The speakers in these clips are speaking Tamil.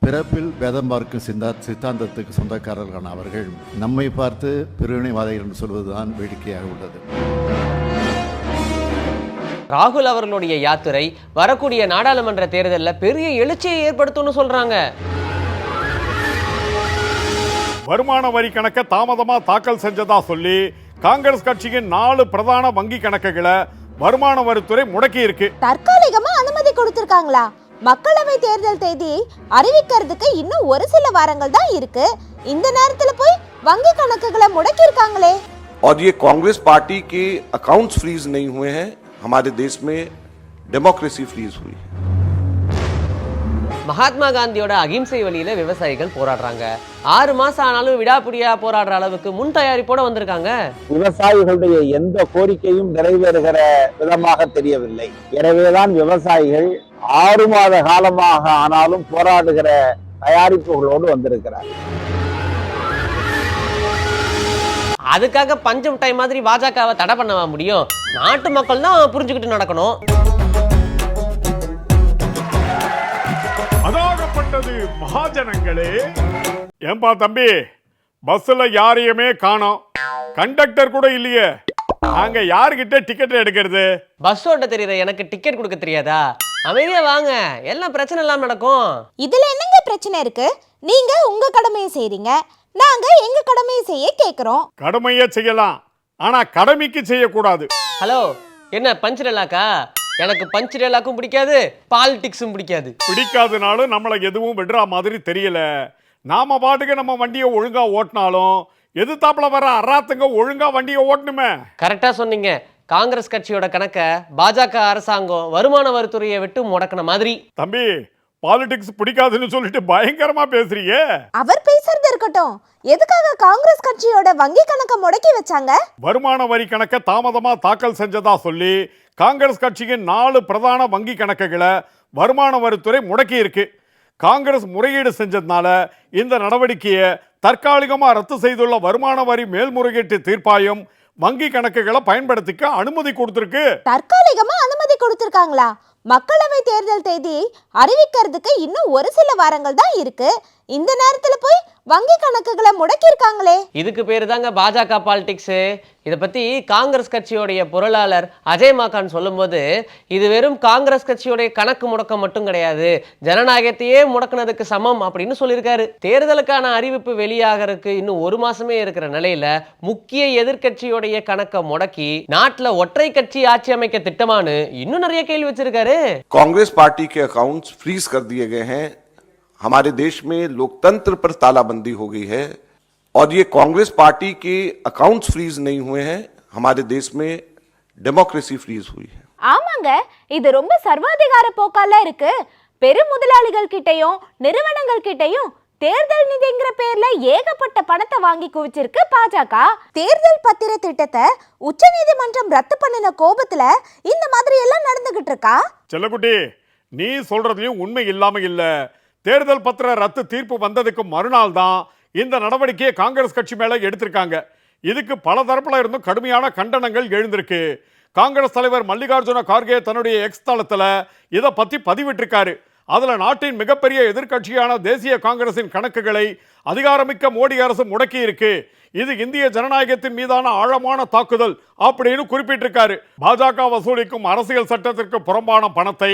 பிறப்பில் வேதம் பார்க்கும் சித்தாந்தத்துக்கு சொந்தக்காரர்களான அவர்கள் நம்மை பார்த்து பிரிவினைவாதிகள் என்று சொல்வதுதான் வேடிக்கையாக உள்ளது. ராகுல் அவர்களுடைய யாத்திரை வரக்கூடிய நாடாளுமன்ற தேர்தலில் பெரிய எழுச்சியை ஏற்படுத்தும்னு சொல்றாங்க. வருமான வரி கணக்கை தாமதமா தாக்கல் செஞ்சதா சொல்லி காங்கிரஸ் கட்சியின் 4 பிரதான வங்கி கணக்குகளை வருமான வரித்துறை முடக்கி இருக்கு. தற்காலிகமா அனுமதி கொடுத்திருக்காங்களா? மக்களவை தேர்தல் தேதி அறிவிக்கிறதுக்கு இன்னும் ஒரு சில வாரங்கள் தான் இருக்கு. இந்த நேரத்துல போய் வங்கி கணக்குகளை முடக்கி இருக்காங்களே. और ये कांग्रेस पार्टी के अकाउंट्स फ्रीज नहीं हुए हैं, हमारे देश में डेमोक्रेसी फ्रीज हुई है. மகாத்மா காந்தியோட அகிம்சை வழியில விவசாயிகள் போராடுறாங்க. 6 மாசம் ஆனாலும் விடாப்பிடியா போராடுற அளவுக்கு முன் தயாரிப்போட வந்திருக்காங்க. விவசாயிகளுடைய எந்த கோரிக்கையும் நிறைவேறுகிற விதமாக தெரியவில்லை. எனவேதான் விவசாயிகள் 6 மாத காலமாக ஆனாலும் போராடுகிற தயாரிப்புகளோடு வந்திருக்கிறார். அதுக்காக பஞ்சம் மிட்டாய் மாதிரி பாஜகவை தடை பண்ணவா முடியும்? நாட்டு மக்கள் தான் புரிஞ்சுக்கிட்டு நடக்கணும். அதாகப்பட்டது மகாஜனங்களே. ஏன்பா தம்பி, பஸ்ல யாரையுமே காணோம், கண்டக்டர் கூட இல்லையே, நாங்க யாருகிட்ட டிக்கெட் எடுக்கிறது? பஸ் ஓட்ட தெரியுற எனக்கு டிக்கெட் கொடுக்க தெரியாதா? அமைதியா வாங்க, எல்லாம் பிரச்சனை இல்லாம நடக்கும். இதுல என்னங்க பிரச்சனை இருக்கு? நீங்க உங்க கடமையை செய்றீங்க, நாங்க எங்க கடமையை செய்ய கேக்குறோம். கடமையே செய்யலாம், ஆனா கடமைக்கு செய்யக்கூடாது. ஹலோ, என்ன பஞ்ச் டேலாக்கா? எனக்கு பஞ்ச் டேலாக்கும் பிடிக்காது, பாலிடிக்ஸும் பிடிக்காது. பிடிக்காதனாலும் நம்மளை எதுவும் விடுற மாதிரி தெரியல. நாம பாட்டுக்கு நம்ம வண்டியை ஒழுங்கா ஓட்டினாலும் எதிர்த்தாப்புல வர அராத்துங்க ஒழுங்கா வண்டியை ஓட்டணுமே. கரெக்டா சொன்னீங்க. காங்கிரஸ் கட்சியோட கணக்க பாஜக அரசாங்கம் வருமான வரித்துறையை விட்டு முடக்கின மாதிரி. தம்பி, பாலிடிக்ஸ் பிடிக்காதுன்னு சொல்லிட்டு பயங்கரமா பேசுறீங்க. அவர் பேசுறது இருக்கட்டும், எதுக்காக காங்கிரஸ் கட்சியோட வங்கி கணக்கை முடக்கி வச்சாங்க? வருமான வரி கணக்கை தாமதமா தாக்கல் செஞ்சதா சொல்லி காங்கிரஸ் கட்சியின் 4 பிரதான வங்கி கணக்குகளை வருமான வரித்துறை முடக்கி இருக்கு. காங்கிரஸ் முறையீடு செஞ்சதுனால இந்த நடவடிக்கையை தற்காலிகமா ரத்து செய்துள்ள வருமான வரி மேல்முறையீட்டு தீர்ப்பாயம் வங்கி கணக்குகளை பயன்படுத்திக்க அனுமதி கொடுத்திருக்கு. தற்காலிகமா அனுமதி கொடுத்திருக்காங்களா? மக்களவை தேர்தல் தேதி அறிவிக்கிறதுக்கு இன்னும் ஒரு சில வாரங்கள் தான் இருக்கு. இந்த நேரத்துல போய் வங்கி கணக்குகளை முடக்கி இருக்காங்களே. இதுக்கு பேரு தாங்க பாஜக பாலிடிக்ஸ். இதை பத்தி காங்கிரஸ் கட்சியோடைய பொருளாளர் அஜய் மாகான் சொல்லும்போது, இது வெறும் காங்கிரஸ் கட்சியோடைய கணக்கு முடக்கம் மட்டும் கிடையாது, ஜனநாயகத்தையே முடக்கினதுக்கு சமம் அப்படின்னு சொல்லியிருக்காரு. தேர்தலுக்கான அறிவிப்பு வெளியாகிறதுக்கு இன்னும் 1 மாசமே இருக்கிற நிலையில முக்கிய எதிர்கட்சியோடைய கணக்கை முடக்கி நாட்டுல ஒற்றை கட்சி ஆட்சி அமைக்க திட்டமானு இன்னும் நிறைய கேள்வி வச்சிருக்காரு. कांग्रेस पार्टी के अकाउंट्स फ्रीज कर दिए गए हैं. हमारे देश में लोकतंत्र पर तालाबंदी हो गई है और ये कांग्रेस पार्टी के अकाउंट्स फ्रीज नहीं हुए हैं, हमारे देश में डेमोक्रेसी फ्रीज हुई है. ஆமாங்க, இது ரொம்ப சர்வாதிகார போக்கால இருக்கு. பெரும் முதலாளிகள் கிட்டையும் நிறுவனங்கள் கிட்டையும் தேர்தல் நிதிங்கிற பேர்ல ஏகப்பட்ட பணத்தை வாங்கி குவிச்சிருக்கு பாஜக. தேர்தல் பத்திர திட்டத்தை உச்சநீதிமன்றம் ரத்து பண்ணின கோபத்துல இந்த மாதிரி எல்லாம் நடந்துகிட்டு இருக்கா? செல்லக்குட்டி, நீ சொல்றதுலயும் உண்மை இல்லாம இல்ல. தேர்தல் பத்திர ரத்து தீர்ப்பு வந்ததுக்கு மறுநாள் தான் இந்த நடவடிக்கையை காங்கிரஸ் கட்சி மேல எடுத்திருக்காங்க. இதுக்கு பல தரப்புல இருந்தும் கடுமையான கண்டனங்கள் எழுந்திருக்கு. காங்கிரஸ் தலைவர் மல்லிகார்ஜுன கார்கே தன்னுடைய எக்ஸ் தளத்துல இதை பத்தி பதிவிட்டிருக்காரு. அதுல நாட்டின் மிகப்பெரிய எதிர்கட்சியான தேசிய காங்கிரசின் கணக்குகளை அதிகாரமிக்க மோடி அரசு முடக்கி இருக்கு, இது இந்திய ஜனநாயகத்தின் மீதான ஆழமான தாக்குதல் அப்படின்னு குறிப்பிட்டிருக்காரு. பாஜக வசூலிக்கும் அரசியல் சட்டத்திற்கு புறம்பான பணத்தை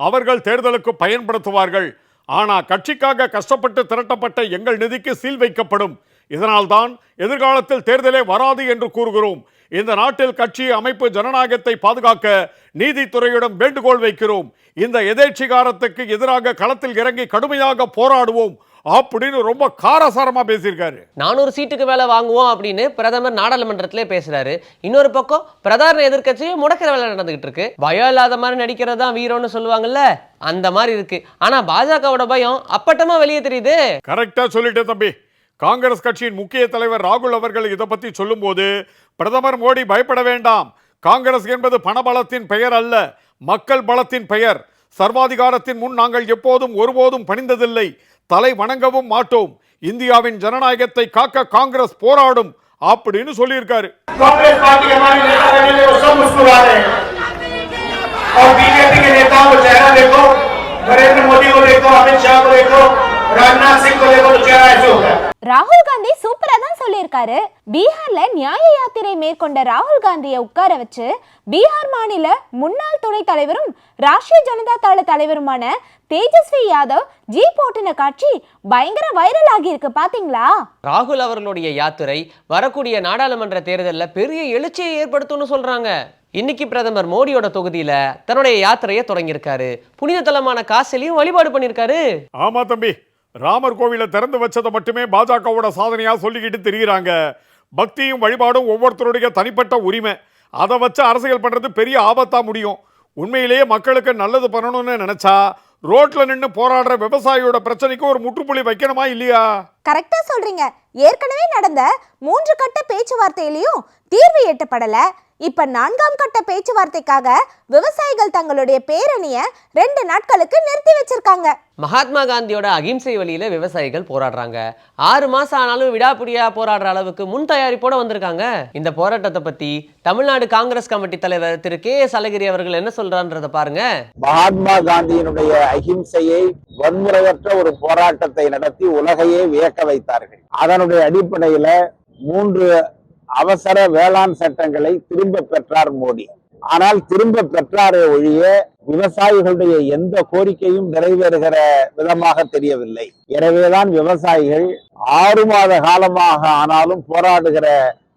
அவர்கள் தேர்தலுக்கு பயன்படுத்துவார்கள், ஆனா கட்சிக்காக கஷ்டப்பட்டு திரட்டப்பட்ட எங்கள் நிதிக்கு சீல் வைக்கப்படும், இதனால்தான் எதிர்காலத்தில் தேர்தலே வராது என்று கூறுகிறோம். இந்த நாட்டில் கட்சி அமைப்பு ஜனநாயகத்தை பாதுகாக்க நீதித்துறையிடம் வேண்டுகோள் வைக்கிறோம். இந்த எதேட்சிகாரத்துக்கு எதிராக களத்தில் இறங்கி கடுமையாக போராடுவோம் அப்படின்னு ரொம்ப காரசாரமா பேசியிருக்காரு. 400 சீட்டுக்கு மேல வாங்குவோம் அப்படின்னு பிரதமர் நாடாளுமன்றத்திலே பேசுறாரு. இன்னொரு பக்கம் பிரதான எதிர்கட்சியை முடக்கிற வேலை நடந்துகிட்டு இருக்கு. பயம் இல்லாத மாதிரி நடிக்கிறதா வீரம்னு சொல்லுவாங்கல்ல, அந்த மாதிரி இருக்கு. ஆனா பாஜகவோட பயம் அப்பட்டமா வெளியே தெரியுது. கரெக்டா சொல்லிட்டேன் தம்பி. காங்கிரஸ் கட்சியின் முக்கிய தலைவர் ராகுல் அவர்கள் இதை பத்தி சொல்லும் போது, பிரதமர் மோடி பயப்பட வேண்டாம், காங்கிரஸ் என்பது பணபலத்தின் பெயர் அல்ல, மக்கள் பலத்தின் பெயர். சர்வாதிகாரத்தின் முன் நாங்கள் எப்போதும் ஒருபோதும் பணிந்ததில்லை, தலை வணங்கவும் மாட்டோம், இந்தியாவின் ஜனநாயகத்தை காக்க காங்கிரஸ் போராடும் அப்படின்னு சொல்லியிருக்காரு. कांग्रेस पार्टी हमारे नेता बने वो सब मुस्कुरा रहे हैं और बीजेपी के नेताओं को चेहरा देखो, नरेंद्र मोदी को देखो, अमित शाह को देखो, राजनाथ सिंह को देखो तो चेहरा ऐसे होता है। ராகுல் காந்தி சூப்பரா தான் சொல்லியிருக்காரு. பீகார்ல நியாய யாத்திரை மேற்கொண்ட ராகுல் காந்தியை உட்கார வச்சு பீகார் மாநில முன்னாள் துணைத் தலைவரும் ராஷ்டிரிய ஜனதா தள தலைவருமான தேஜஸ்வி யாதவ் ஜீப் ஓட்டின காட்சி பயங்கர வைரல் ஆகியிருக்கு பாத்தீங்களா? ராகுல் அவர்களுடைய யாத்திரை வரக்கூடிய நாடாளுமன்ற தேர்தலில் பெரிய எழுச்சியை ஏற்படுத்தும்னு சொல்றாங்க. இன்னைக்கு பிரதமர் மோடியோட தொகுதியில தன்னுடைய யாத்திரையை தொடங்கியிருக்காரு. புனித தலமான காசிலையும் வழிபாடு பண்ணியிருக்காரு. ஆமா தம்பி, ராமர் கோவிலை திறந்து வச்சதை மட்டுமே பாஜகவோட சாதனையா சொல்லிக்கிட்டு திரிகிறாங்க. பக்தியும் வழிபாடும் ஒவ்வொருத்தருடைய தனிப்பட்ட உரிமை. அதை வச்சு அரசியல் பண்றது பெரிய ஆபத்தா முடியும். உண்மையிலேயே மக்களுக்கு நல்லது பண்ணணும்னு நினைச்சா ரோட்ல நின்று போராடுற விவசாயியோட பிரச்சனைக்கு ஒரு முற்றுப்புள்ளி வைக்கணுமா இல்லையா? கரெக்டா சொல்றீங்க. ஏற்கனவே நடந்த 3 கட்ட பேச்சுவார்த்தையிலையும் தீர்வு எட்டப்படல. இப்ப 4ஆம் கட்ட பேச்சுவார்த்தைக்காக விவசாயிகள் தங்களுடைய பேரணியை 2 நாட்களுக்கு நிறுத்தி வச்சிருக்காங்க. மகாத்மா காந்தியோட அகிம்சை வழியில விவசாயிகள் போராடுறாங்க. 6 மாசம் ஆனாலும் விடாப்பிடியா போராடுற அளவுக்கு முன் தயாரிப்போட வந்திருக்காங்க. இந்த போராட்டத்தை பத்தி தமிழ்நாடு காங்கிரஸ் கமிட்டி தலைவர் திரு KS அழகிரி அவர்கள் என்ன சொல்றான்றத பாருங்க. மகாத்மா காந்தியினுடைய அகிம்சையை வன்முறையற்ற ஒரு போராட்டத்தை நடத்தி உலகையே வியக்க வைத்தார்கள். அதனுடைய அடிப்படையில 3 அவசர வேளாண் சட்டங்களை திரும்ப பெற்றார் மோடி. ஆனால் திரும்ப பெற்றாரே ஒழிய விவசாயிகளுடைய எந்த கோரிக்கையும் நிறைவேறுகிற விதமாக தெரியவில்லை. எனவேதான் விவசாயிகள் 6 மாத காலமாக ஆனாலும் போராடுகிற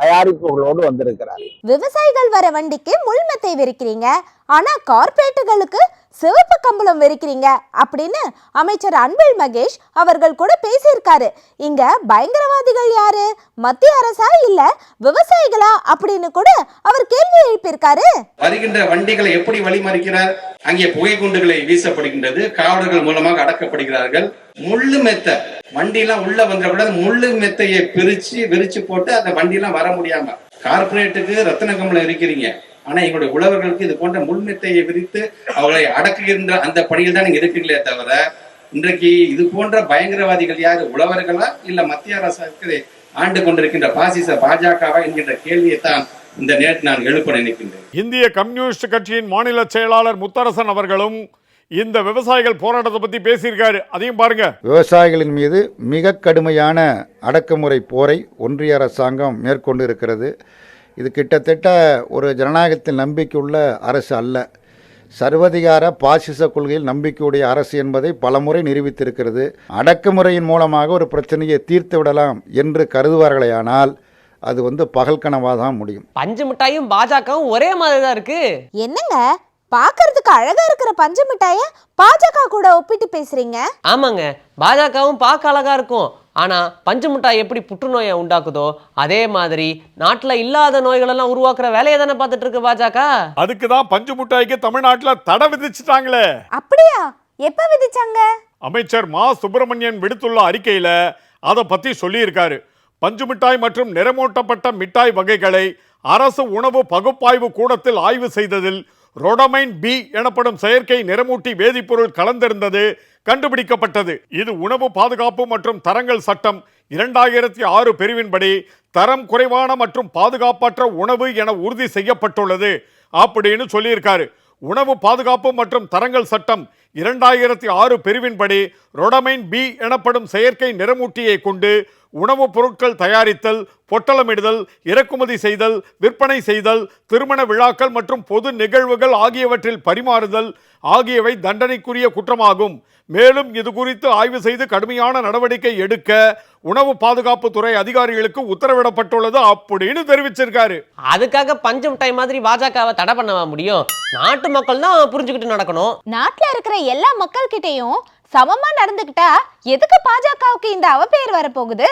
தயாரிப்புகளோடு வந்திருக்கிறார். விவசாயிகள் வர வண்டிக்கு முள்மெத்தை விரிக்கிறீங்க, ஆனா கார்பரேட்டுகளுக்கு சிவப்பு கம்பளம் விரிக்கிறீங்க அப்படின்னு அமைச்சர் அன்பில் மகேஷ் அவர்கள் கூட பேசியிருக்காரு. இங்க பயங்கரவாதிகள் யாரு, மத்திய அரசா இல்ல விவசாயிகளா அப்படின்னு கூட அவர் கேள்வி எழுப்பியிருக்காரு. வருகின்ற வண்டிகளை எப்படி வழிமறிக்கிறார்? அங்கே புகை குண்டுகளை வீசப்படுகின்றது, காவலர்கள் மூலமாக அடக்கப்படுகிறார்கள். முள்ளு மெத்த வண்டியெல்லாம் உள்ள வந்துடக்கூடாது, முள்ளு மெத்தையை விரிச்சு போட்டு அந்த வண்டியெல்லாம் வர முடியாம. கார்பரேட்டுக்கு ரத்தின கம்பளம் இருக்கிறீங்க, ஆனா எங்களுடைய உழவர்களுக்கு இது போன்ற முள்மெத்தையை விரித்து அவர்களை அடக்குகின்ற அந்த பணியில் தான் நீங்க இருக்கீங்களே தவிர, இன்றைக்கு இது போன்ற பயங்கரவாதிகள் யாரு, உழவர்களா இல்ல மத்திய அரசுக்கு ஆண்டு கொண்டிருக்கின்ற பாசிச பாஜகவா என்கின்ற கேள்வியை தான் இந்த நேரத்தில் நான் எழுப்ப நினைக்கின்றேன். இந்திய கம்யூனிஸ்ட் கட்சியின் மாநில செயலாளர் முத்தரசன் அவர்களும் இந்த விவசாயிகள் போராட்டத்தை பத்தி பேசியிருக்காரு. அதையும் பாருங்க. விவசாயிகளின் மீது மிக கடுமையான அடக்குமுறை போரை ஒன்றிய அரசாங்கம் மேற்கொண்டு இருக்கிறது. இது கிட்டத்தட்ட ஒரு ஜனநாயகத்தில் நம்பிக்கையுள்ள அரசு அல்ல, சர்வதிகார பாசிச கொள்கையில் நம்பிக்கையுடைய அரசு என்பதை பலமுறை நிரூபித்திருக்கிறது. அடக்குமுறையின் மூலமாக ஒரு பிரச்சனையை தீர்த்து விடலாம் என்று கருதுவார்களேயானால் அது பகல் கனவாக தான் முடியும். பஞ்சு மிட்டாயும் பாஜகவும் ஒரே மாதிரி தான் இருக்கு. என்னங்க பாக்குறதுக்கு அழகா இருக்கிற பஞ்சு மிட்டாய பாஜக கூட ஒப்பிட்டு பேசுறீங்க? ஆமாங்க, பாஜகவும் பார்க்க அழகா இருக்கும். ஆனா பஞ்சு மிட்டாய் எப்படி புற்றுநோயை உண்டாக்குதோ அதே மாதிரி நாட்டுல இல்லாத நோய்களெல்லாம் உருவாக்குற வேலையை தானே பார்த்துட்டு இருக்கு பாஜக. அதுக்குதான் பஞ்சு மிட்டாய்க்கு தமிழ்நாட்டுல தடை விதிச்சுட்டாங்களே. அப்படியா? எப்ப விதிச்சாங்க? அமைச்சர் மா சுப்பிரமணியன் விடுத்துள்ள அறிக்கையில அதை பத்தி சொல்லியிருக்காரு. பஞ்சு மிட்டாய் மற்றும் நிறமூட்டப்பட்ட மிட்டாய் வகைகளை அரசு உணவு பகுப்பாய்வு கூடத்தில் ஆய்வு செய்ததில் ரோடமைன் பி எனப்படும் செயற்கை நிறமூட்டி வேதிப்பொருள் கலந்திருந்தது கண்டுபிடிக்கப்பட்டது. இது உணவு பாதுகாப்பு மற்றும் தரங்கள் சட்டம் 2006 பிரிவின்படி தரம் குறைவான மற்றும் பாதுகாப்பற்ற உணவு என உறுதி செய்யப்பட்டுள்ளது அப்படின்னு சொல்லியிருக்காரு. உணவு பாதுகாப்பு மற்றும் தரங்கள் சட்டம் 2006 பிரிவின்படி ரோடமைன் பி எனப்படும் செயற்கை நிறமூட்டியை கொண்டு உணவுப் பொருட்கள் தயாரித்தல், பொட்டலமிடுதல், இறக்குமதி செய்தல், விற்பனை செய்தல், திருமண விழாக்கள் மற்றும் பொது நிகழ்வுகள் ஆகியவற்றில் பரிமாறுதல் ஆகியவை தண்டனைக்குரிய குற்றமாகும். மேலும் இது குறித்து ஆய்வு செய்து கடுமையான நடவடிக்கை எடுக்க உணவு பாதுகாப்பு துறை அதிகாரிகளுக்கு உத்தரவிடப்பட்டுள்ளது அப்படின்னு தெரிவிச்சிருக்காரு. அதுக்காக பஞ்சு மிட்டாய் மாதிரி பாஜகவை தடை பண்ணவா முடியும்? நாட்டு மக்கள் தான் புரிஞ்சுக்கிட்டு நடக்கணும். நாட்டுல இருக்கிற எல்லா மக்கள் கிட்டையும் சமமா நடந்துக்கிட்டா எதுக்கு பாஜகவுக்கு இந்த அவப்பெயர் வரப்போகுது?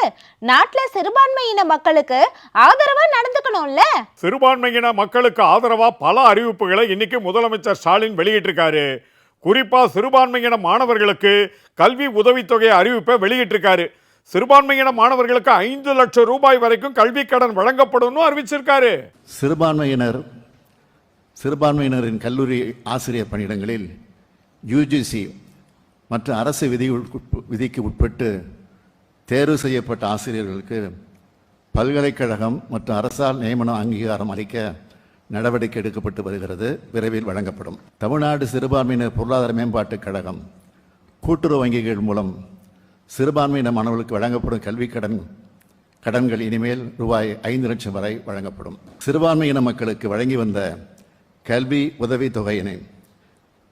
நாட்டுல சிறுபான்மையின மக்களுக்கு ஆதரவா நடந்துக்கணும்ல. சிறுபான்மையின மக்களுக்கு ஆதரவா பல அறிவிப்புகளை இன்னைக்கு முதலமைச்சர் ஸ்டாலின் வெளியிட்டிருக்காரு. குறிப்பா சிறுபான்மையின மாணவர்களுக்கு கல்வி உதவித்தொகை அறிவிப்பை வெளியிட்டிருக்காரு. சிறுபான்மையின மாணவர்களுக்கு 5 லட்சம் ரூபாய் வரைக்கும் கல்வி கடன் வழங்கப்படும் அறிவிச்சிருக்காரு. சிறுபான்மையினரின் கல்லூரி ஆசிரியர் பணியிடங்களில் UGC மற்ற அரசு விதிக்கு உட்பட்டு தேர்வு செய்யப்பட்ட ஆசிரியர்களுக்கு பல்கலைக்கழகம் மற்றும் அரசால் நியமனம் அங்கீகாரம் அளிக்க நடவடிக்கை எடுக்கப்பட்டு வருகிறது. விரைவில் வழங்கப்படும். தமிழ்நாடு சிறுபான்மையினர் பொருளாதார மேம்பாட்டுக் கழகம் கூட்டுறவு வங்கிகள் மூலம் சிறுபான்மையின மாணவர்களுக்கு வழங்கப்படும் கல்விக் கடன்கள் இனிமேல் ரூபாய் 5 லட்சம் வரை வழங்கப்படும். சிறுபான்மையின மக்களுக்கு வழங்கி வந்த கல்வி உதவித் தொகையினை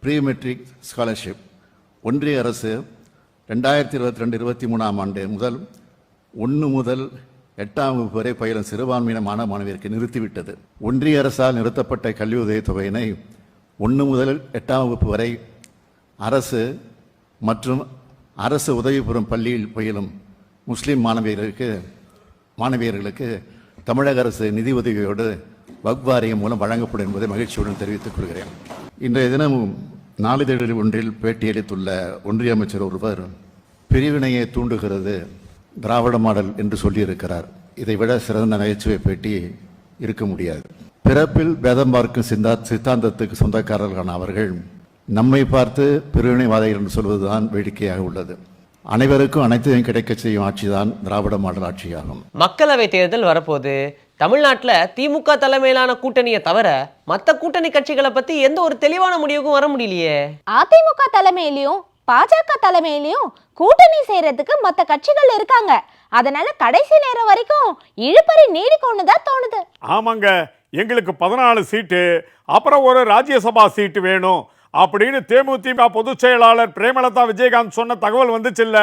ப்ரீ மெட்ரிக் ஸ்காலர்ஷிப் ஒன்றிய அரசு 2022-23 ஆண்டு முதல் 1 முதல் 8ஆம் வகுப்பு வரை பயிலும் சிறுபான்மையின மாணவியருக்கு நிறுத்திவிட்டது. ஒன்றிய அரசால் நிறுத்தப்பட்ட கல்வி உதவித் தொகையினை 1 முதல் 8ஆம் வகுப்பு வரை அரசு மற்றும் அரசு உதவி பெறும் பள்ளியில் பயிலும் முஸ்லீம் மாணவியர்களுக்கு தமிழக அரசு நிதி உதவியோடு வக்ஃப் வாரியம் மூலம் வழங்கப்படும் என்பதை மகிழ்ச்சியுடன் தெரிவித்துக் கொள்கிறேன். இன்றைய தினம் நாளிதழில் ஒன்றில் பேட்டியளித்துள்ள ஒன்றிய அமைச்சர் ஒருவர் பிரிவினையை தூண்டுகிறது திராவிட மாடல் என்று சொல்லியிருக்கிறார். இதைவிட சிறந்த நகைச்சுவை பேட்டி இருக்க முடியாது. பிறப்பில் பேதம் பார்க்கும் சித்தாந்தத்துக்கு சொந்தக்காரர்களான அவர்கள் நம்மை பார்த்து பிரிவினைவாதிகள் என்று சொல்வதுதான் வேடிக்கையாக உள்ளது. அனைவருக்கும் அனைத்தையும் கிடைக்க செய்யும் ஆட்சிதான் திராவிட மாடல் ஆட்சியாகும். மக்களவை தேர்தல் வரப்போகுது. தமிழ்நாட்டில் திமுக தலைமையிலான கூட்டணியை தவிர மற்ற கூட்டணி கட்சிகளை பத்தி எந்த ஒரு தெளிவான முடிவுக்கும் வர முடியலையே. அதிமுக தலைமையிலையும் பாஜக தலைமையிலையும் கூட்டணி செய்யறதுக்கு மற்ற கட்சிகள் இருக்காங்க. அதனால கடைசி நேரம் வரைக்கும் இழுபறி நீடிக்கும்னு தான் தோணுது. ஆமாங்க, எங்களுக்கு 14 சீட்டு அப்புறம் ஒரு ராஜ்யசபா சீட்டு வேணும் அப்படின்னு தேமுதிக பொதுச் செயலாளர் பிரேமலதா விஜயகாந்த் சொன்ன தகவல் வந்துச்சு இல்ல.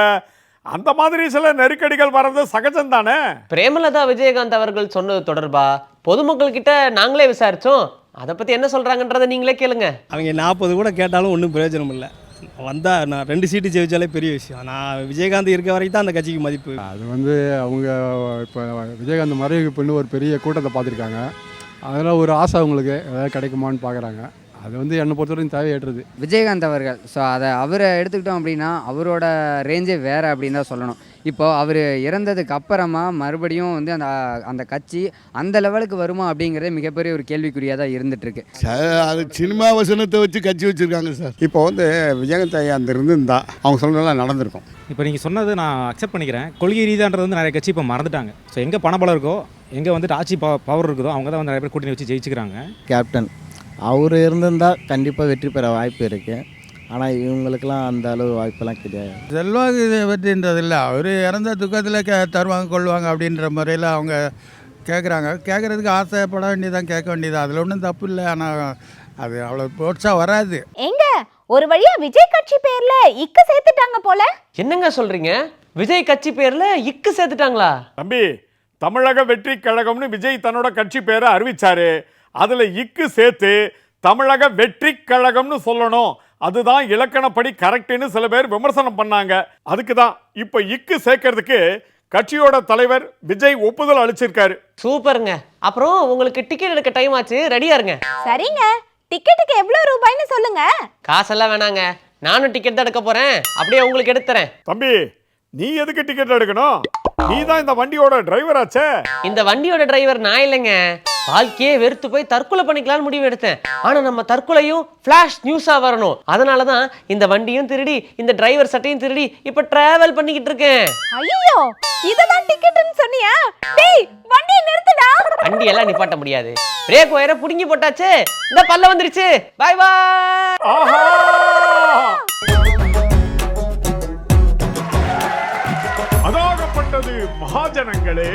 அந்த மாதிரி சில நெருக்கடிகள் வர்றது சகஜம் தானே. பிரேமலதா விஜயகாந்த் அவர்கள் சொன்னது தொடர்பா பொதுமக்கள் கிட்ட நாங்களே விசாரிச்சோம். அதை பத்தி என்ன சொல்றாங்கன்றதை நீங்களே கேளுங்க. அவங்க 40 கூட கேட்டாலும் ஒன்றும் பிரயோஜனம் இல்லை. வந்தால் நான் 2 சீட்டு ஜெயிச்சாலே பெரிய விஷயம். நான் விஜயகாந்த் இருக்க வரைக்கும் தான் அந்த கட்சிக்கு மதிப்பு. அது அவங்க இப்போ விஜயகாந்த் மறைவுக்கு பின்னு ஒரு பெரிய கூட்டத்தை பார்த்துருக்காங்க. அதெல்லாம் ஒரு ஆசை அவங்களுக்கு ஏதாவது கிடைக்குமான்னு பார்க்குறாங்க. அது என்னை பொறுத்தவரைக்கும் தேவையற்றது. விஜயகாந்த் அவர்கள் அவரை எடுத்துக்கிட்டோம் அப்படின்னா அவரோட ரேஞ்சே வேறு அப்படின்னு தான் சொல்லணும். இப்போது அவர் இறந்ததுக்கு அப்புறமா மறுபடியும் அந்த கட்சி அந்த லெவலுக்கு வருமா அப்படிங்கிறதே மிகப்பெரிய ஒரு கேள்விக்குறியாக தான் இருந்துகிட்ருக்கு. அது சினிமா வசனத்தை வச்சு கட்சி வச்சுருக்காங்க சார். இப்போ விஜயகாந்த் ஐயா அந்த இருந்திருந்தா அவங்க சொன்னதெல்லாம் நடந்திருக்கும். இப்போ நீங்கள் சொன்னது நான் அக்செப்ட் பண்ணிக்கிறேன். கொள்கை ரீதியான்றது நிறைய கட்சி இப்போ மறந்துட்டாங்க. ஸோ எங்கே பணபலம் இருக்கோ, எங்கே ஆட்சி பவர் இருக்குதோ அவங்க தான் நிறைய பேர் கூட்டணி வச்சு ஜெயிச்சுக்கிறாங்க. கேப்டன் அவர் இருந்திருந்தால் கண்டிப்பாக வெற்றி பெற வாய்ப்பு இருக்குது. ஆனால் இவங்களுக்கெல்லாம் அந்த அளவு வாய்ப்பெல்லாம் கிடையாது. செல்வாக்கு வெற்றின்றது இல்லை. அவர் இறந்த துக்கத்தில் தருவாங்க கொள்வாங்க அப்படின்ற முறையில் அவங்க கேட்குறாங்க. கேட்குறதுக்கு ஆசைப்பட வேண்டியதான், கேட்க வேண்டியதான். அதில் ஒன்றும் தப்பு இல்லை. ஆனால் அது அவ்வளோ போட்ஸாக வராது. எங்க ஒரு வழியா விஜய் கட்சி பேர்ல இக்கு சேர்த்துட்டாங்க போல. என்னங்க சொல்றீங்க? விஜய் கட்சி பேர்ல இக்கு சேர்த்துட்டாங்களா? தம்பி, தமிழக வெற்றி கழகம்னு விஜய் தன்னோட கட்சி பேரை அறிவிச்சாரு. அதுல இக்கு சேர்த்து தமிழக வெற்றி கழகம்னு சொல்லணும், அதுதான் இலக்கணப்படி கரெக்ட்னு சில பேர் விமர்சனம் பண்ணாங்க. அதுக்கு தான் இப்ப இக்கு சேர்க்கறதுக்கு கட்சியோட தலைவர் விஜய் ஒப்புதல் அளிச்சிருக்காரு. சூப்பருங்க. அப்புறம் உங்களுக்கு டிக்கெட் எடுக்க டைம் ஆச்சு, ரெடியா இருங்க. சரிங்க, டிக்கெட்டுக்கு எவ்வளவு ரூபாய்னு சொல்லுங்க. காசெல்லாம் வேணாங்க, நானும் டிக்கெட் தான் எடுக்க போறேன். அப்படியே உங்களுக்கு எடுத்துறேன். தம்பி, நீ எதுக்கு டிக்கெட் எடுக்கணும்? நீ தான் இந்த வண்டியோட டிரைவர் ஆச்சே. இந்த வண்டியோட டிரைவர் நான் இல்லைங்க. வாழ்க்கையே வெறுத்து போய் தற்கொலை பண்ணிக்கலாம்னு முடிவு எடுத்தேன். ஆனா நம்ம தற்கொலையும் ஃபிளாஷ் நியூஸா வரணும். அதனாலதான் இந்த வண்டியும் திருடி இந்த டிரைவர் சட்டையும் திருடி இப்ப டிராவல் பண்ணிக்கிட்டு இருக்கேன். ஐயோ, இதுதான் டிக்கெட்னு சொன்னியா? டேய், வண்டியை நிறுத்துடா. வண்டி எல்லாம் நிப்பாட்ட முடியாது. பிரேக் ஒயரை புடுங்கி போட்டாச்சு. இந்த பல்ல வந்துருச்சு. பாய் பாய். ஆஹா, அதாகப்பட்டது மகாஜனங்களே.